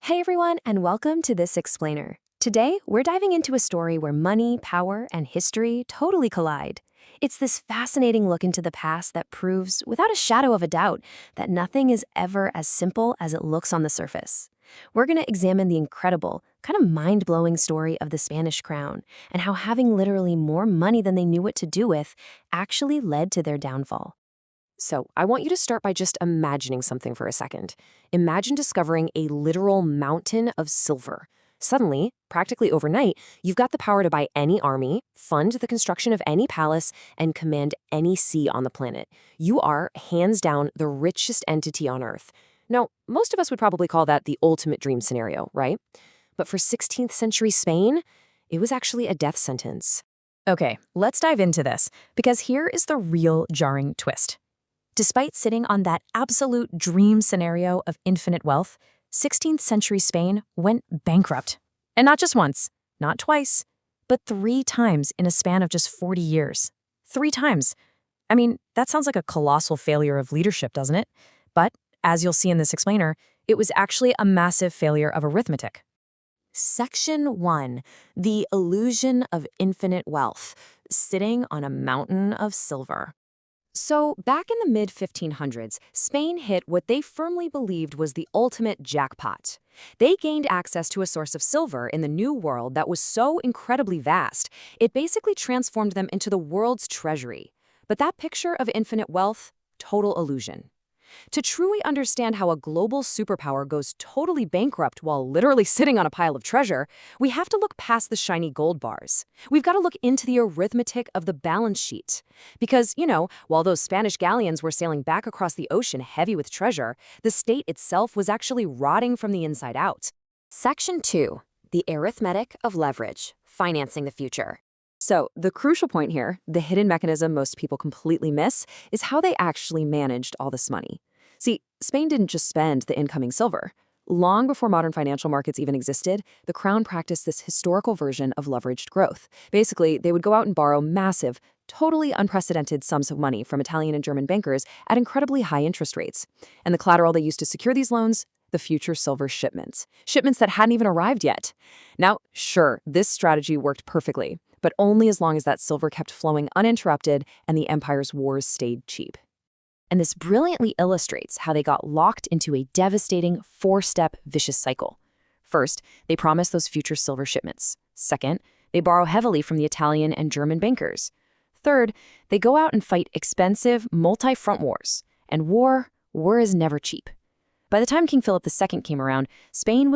Hey everyone, and welcome to This Explainer. Today, we're diving into a story where money, power, and history totally collide. It's this fascinating look into the past that proves, without a shadow of a doubt, that nothing is ever as simple as it looks on the surface. We're going to examine the incredible, kind of mind-blowing story of the Spanish crown and how having literally more money than they knew what to do with actually led to their downfall. So, I want you to start by just imagining something for a second. Imagine discovering a literal mountain of silver. Suddenly, practically overnight, you've got the power to buy any army, fund the construction of any palace, and command any sea on the planet. You are, hands down, the richest entity on Earth. Now, most of us would probably call that the ultimate dream scenario, right? But for 16th century Spain, it was actually a death sentence. Okay, let's dive into this, because here is the real jarring twist. Despite sitting on that absolute dream scenario of infinite wealth, 16th century Spain went bankrupt. And not just once, not twice, but 3 times in a span of just 40 years. 3 times. I mean, that sounds like a colossal failure of leadership, doesn't it? But, as you'll see in this explainer, it was actually a massive failure of arithmetic. Section 1, the illusion of infinite wealth, sitting on a mountain of silver. So, back in the mid-1500s, Spain hit what they firmly believed was the ultimate jackpot. They gained access to a source of silver in the New World that was so incredibly vast, it basically transformed them into the world's treasury. But that picture of infinite wealth, total illusion. To truly understand how a global superpower goes totally bankrupt while literally sitting on a pile of treasure, we have to look past the shiny gold bars. We've got to look into the arithmetic of the balance sheet. Because, while those Spanish galleons were sailing back across the ocean heavy with treasure, the state itself was actually rotting from the inside out. Section 2, the arithmetic of leverage, financing the future. So, the crucial point here, the hidden mechanism most people completely miss, is how they actually managed all this money. See, Spain didn't just spend the incoming silver. Long before modern financial markets even existed, the crown practiced this historical version of leveraged growth. Basically, they would go out and borrow massive, totally unprecedented sums of money from Italian and German bankers at incredibly high interest rates. And the collateral they used to secure these loans? The future silver shipments. Shipments that hadn't even arrived yet. Now, sure, this strategy worked perfectly, but only as long as that silver kept flowing uninterrupted and the empire's wars stayed cheap. And this brilliantly illustrates how they got locked into a devastating 4-step vicious cycle. First, they promise those future silver shipments. Second, they borrow heavily from the Italian and German bankers. Third, they go out and fight expensive, multi-front wars. And war is never cheap. By the time King Philip II came around, Spain was